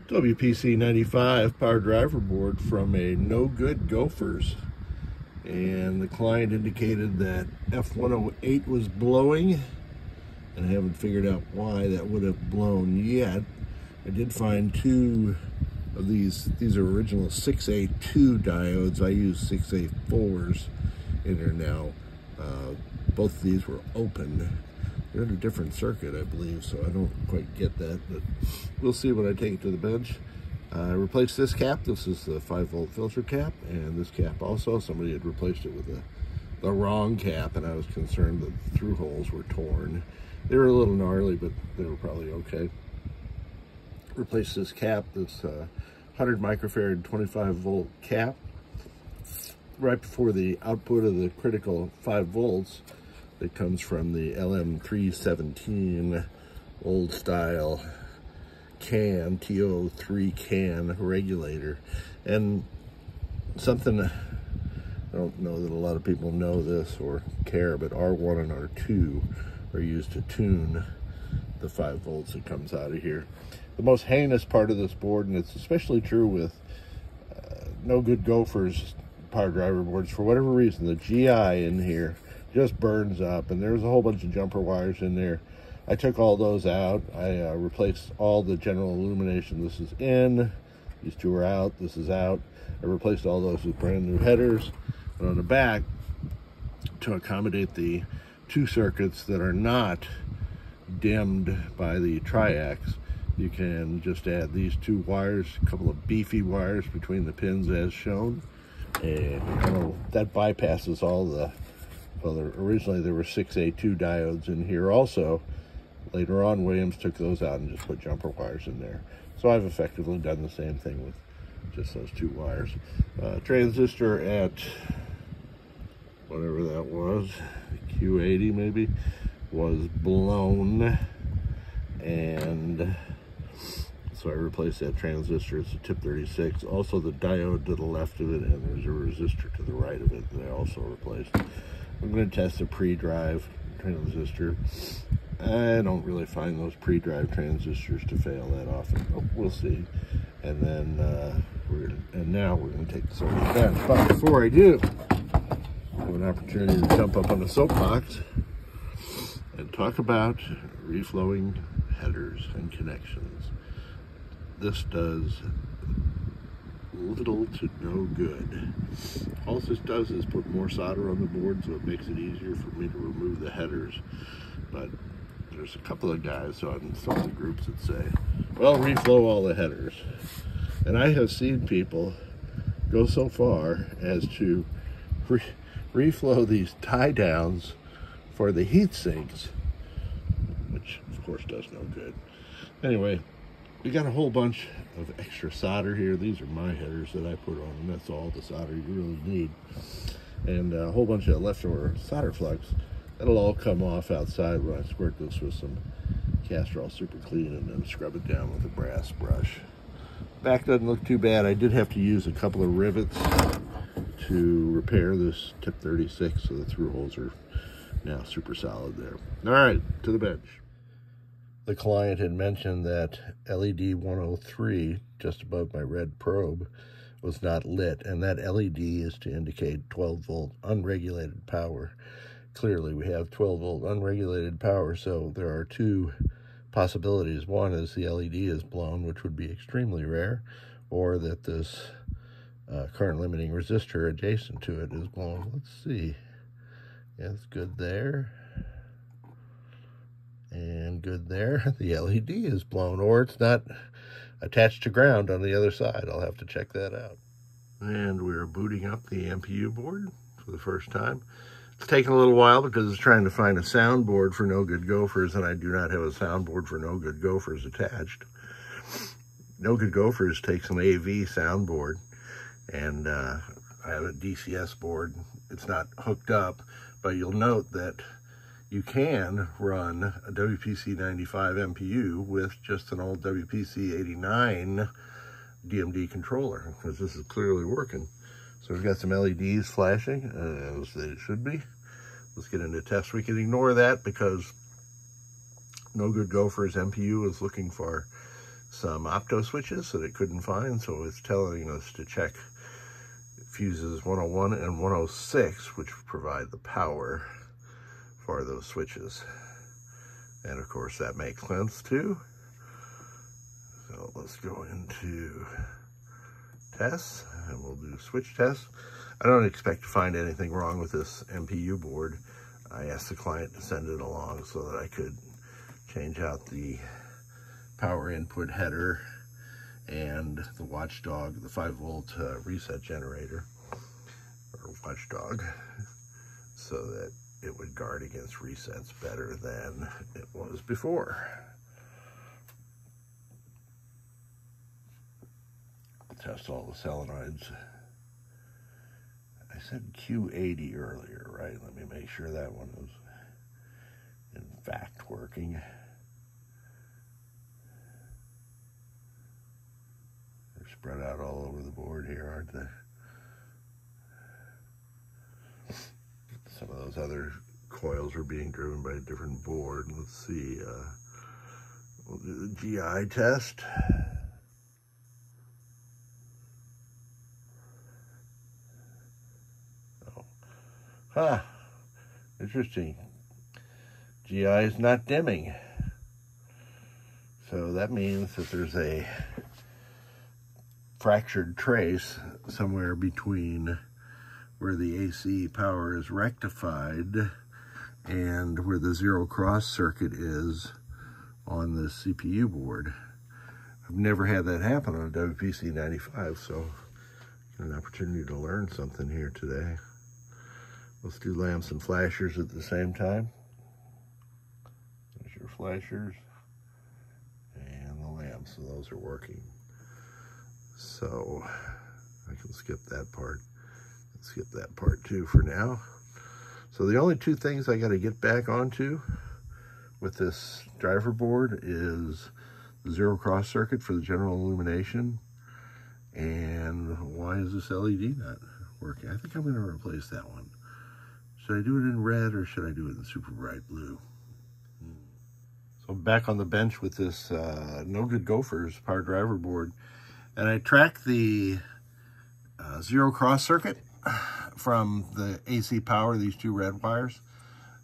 WPC95 power driver board from a No Good Gophers, and the client indicated that F108 was blowing, and I haven't figured out why that would have blown yet. I did find two of these are original 6A2 diodes. I use 6A4s in there now. Both of these were open. They're in a different circuit, I believe, so I don't quite get that, but we'll see when I take it to the bench. I replaced this cap. This is the 5-volt filter cap, and this cap also. Somebody had replaced it with the wrong cap, and I was concerned that the through holes were torn. They were a little gnarly, but they were probably okay. Replaced this cap, this 100 microfarad 25-volt cap, right before the output of the critical 5 volts that comes from the LM317 old style can, TO3 can regulator. And something, I don't know that a lot of people know this or care, but R1 and R2 are used to tune the 5 volts that comes out of here. The most heinous part of this board, and it's especially true with No Good Gophers power driver boards, for whatever reason, the GI in here just burns up, and there's a whole bunch of jumper wires in there. I took all those out. I replaced all the general illumination. This is in, these two are out, this is out. I replaced all those with brand new headers. And on the back, to accommodate the two circuits that are not dimmed by the triacs, you can just add these two wires, a couple of beefy wires between the pins as shown. And that bypasses all the, well, originally there were 6A2 diodes in here also. Later on, Williams took those out and just put jumper wires in there. So I've effectively done the same thing with just those two wires. Transistor at whatever that was, Q80 maybe, was blown, and so I replaced that transistor. It's a tip 36. Also the diode to the left of it, and there's a resistor to the right of it that I also replaced. I'm going to test a pre-drive transistor. I don't really find those pre-drive transistors to fail that often. Oh, we'll see. And then now we're going to take this over to the bench. But before I do, I have an opportunity to jump up on the soapbox and talk about reflowing headers and connections. This does little to no good. All this does is put more solder on the board, so it makes it easier for me to remove the headers. But there's a couple of guys on some of the groups that say, well, reflow all the headers. And I have seen people go so far as to reflow these tie downs for the heat sinks, which of course does no good. Anyway, we got a whole bunch of extra solder here. These are my headers that I put on, and that's all the solder you really need. And a whole bunch of leftover solder flux. That'll all come off outside when I squirt this with some Castrol Super Clean and then scrub it down with a brass brush. Back doesn't look too bad. I did have to use a couple of rivets to repair this tip 36, so the through holes are now super solid there. All right, to the bench. The client had mentioned that LED 103, just above my red probe, was not lit, and that LED is to indicate 12-volt unregulated power. Clearly, we have 12-volt unregulated power, so there are two possibilities. One is the LED is blown, which would be extremely rare, or that this current limiting resistor adjacent to it is blown. Let's see. Yeah, it's good there. And good there. The LED is blown, or it's not attached to ground on the other side. I'll have to check that out. And we're booting up the MPU board for the first time. It's taken a little while because it's trying to find a soundboard for No Good Gophers, and I do not have a soundboard for No Good Gophers attached. No Good Gophers takes an AV soundboard, and I have a DCS board. It's not hooked up, but you'll note that you can run a WPC95 MPU with just an old WPC89 DMD controller, because this is clearly working. So we've got some LEDs flashing, as they should be. Let's get into tests. We can ignore that because No Good Gophers MPU is looking for some opto switches that it couldn't find, so it's telling us to check fuses 101 and 106, which provide the power for those switches. And of course that makes sense too. So let's go into tests, and we'll do switch tests. I don't expect to find anything wrong with this MPU board. I asked the client to send it along so that I could change out the power input header and the watchdog, the 5-volt reset generator, or watchdog, so that it would guard against resets better than it was before. Test all the solenoids. I said Q80 earlier, right? Let me make sure that one is in fact working. They're spread out all over the board here, aren't they? Some of those other coils are being driven by a different board. Let's see, we'll do the GI test. Huh, interesting. GI is not dimming. So that means that there's a fractured trace somewhere between where the AC power is rectified and where the zero cross circuit is on the CPU board. I've never had that happen on a WPC95, so an opportunity to learn something here today. Let's do lamps and flashers at the same time. There's your flashers and the lamps, so those are working. So I can skip that part. Skip that part too for now. So the only two things I got to get back onto with this driver board is the zero cross circuit for the general illumination, and why is this LED not working? I think I'm going to replace that one. Should I do it in red or should I do it in super bright blue? So I'm back on the bench with this No Good Gophers power driver board, and I tracked the zero cross circuit from the AC power, these two red wires,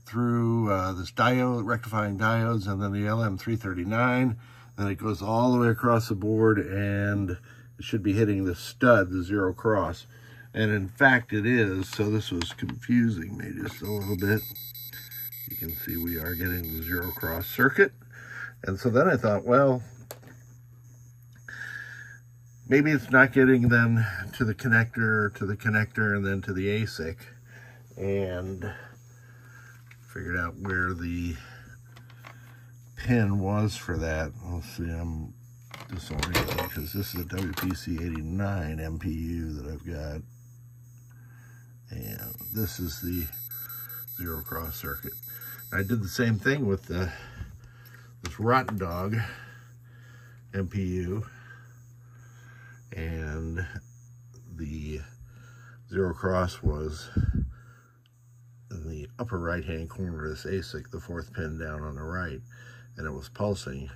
through this diode, rectifying diodes, and then the LM339. Then it goes all the way across the board, and it should be hitting the stud, the zero cross. And in fact it is, so this was confusing me just a little bit. You can see we are getting the zero cross circuit. And so then I thought, well, maybe it's not getting then to the connector, and then to the ASIC. And figured out where the pin was for that. Let's see, I'm disoriented because this is a WPC89 MPU that I've got. And this is the zero cross circuit. I did the same thing with this Rotten Dog MPU, and the zero cross was in the upper right hand corner of this ASIC, the fourth pin down on the right, and it was pulsing,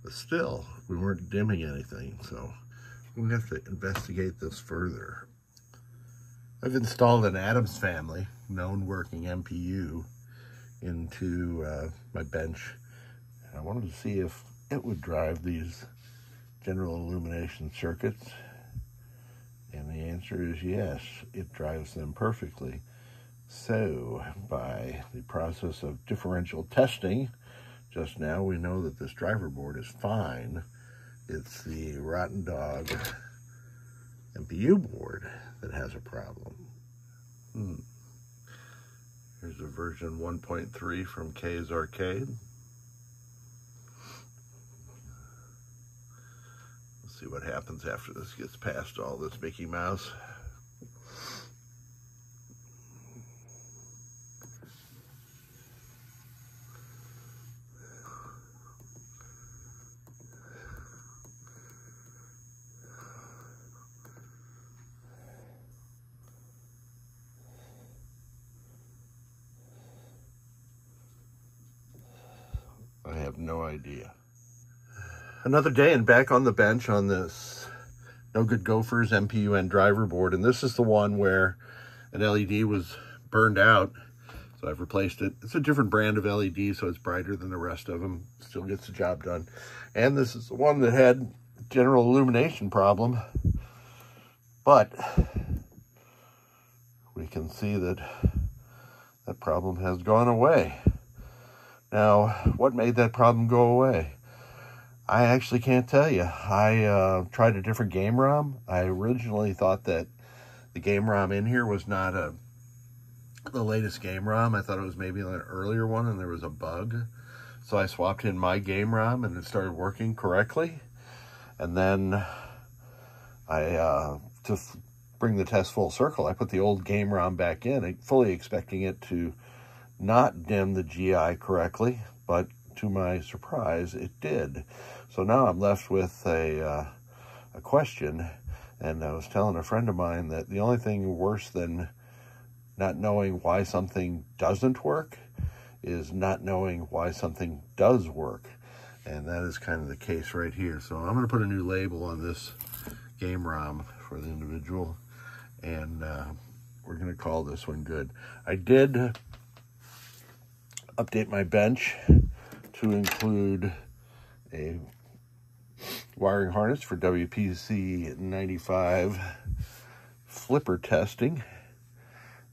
but still we weren't dimming anything. So we'll have to investigate this further. I've installed an Adams Family known working MPU into my bench. I wanted to see if it would drive these general illumination circuits, and the answer is yes, it drives them perfectly. So by the process of differential testing just now, we know that this driver board is fine. It's the Rotten Dog MPU board that has a problem. Here's a version 1.3 from K's Arcade. Let's see what happens after this gets past all this Mickey Mouse. I have no idea. Another day and back on the bench on this No Good Gophers MPU and driver board. And this is the one where an LED was burned out. So I've replaced it. It's a different brand of LED, so it's brighter than the rest of them. Still gets the job done. And this is the one that had general illumination problem. But we can see that that problem has gone away. Now, what made that problem go away? I actually can't tell you. I tried a different game ROM. I originally thought that the game ROM in here was not the latest game ROM. I thought it was maybe an earlier one and there was a bug. So I swapped in my game ROM and it started working correctly. And then to bring the test full circle, I put the old game ROM back in, fully expecting it to not dim the GI correctly, but to my surprise, it did. So now I'm left with a question, and I was telling a friend of mine that the only thing worse than not knowing why something doesn't work is not knowing why something does work. And that is kind of the case right here. So I'm going to put a new label on this game ROM for the individual, and we're going to call this one good. I did update my bench to include a wiring harness for WPC95 flipper testing,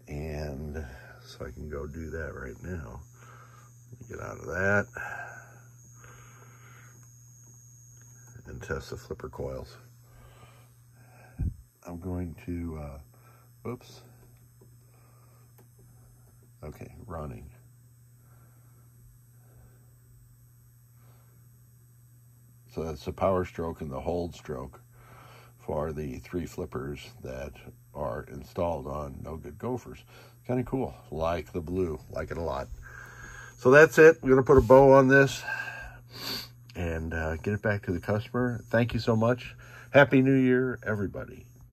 and so I can go do that right now. Get out of that and test the flipper coils. I'm going to, whoops. Okay, running. So that's the power stroke and the hold stroke for the 3 flippers that are installed on No Good Gophers. Kind of cool. Like the blue. Like it a lot. So that's it. We're going to put a bow on this and get it back to the customer. Thank you so much. Happy New Year, everybody.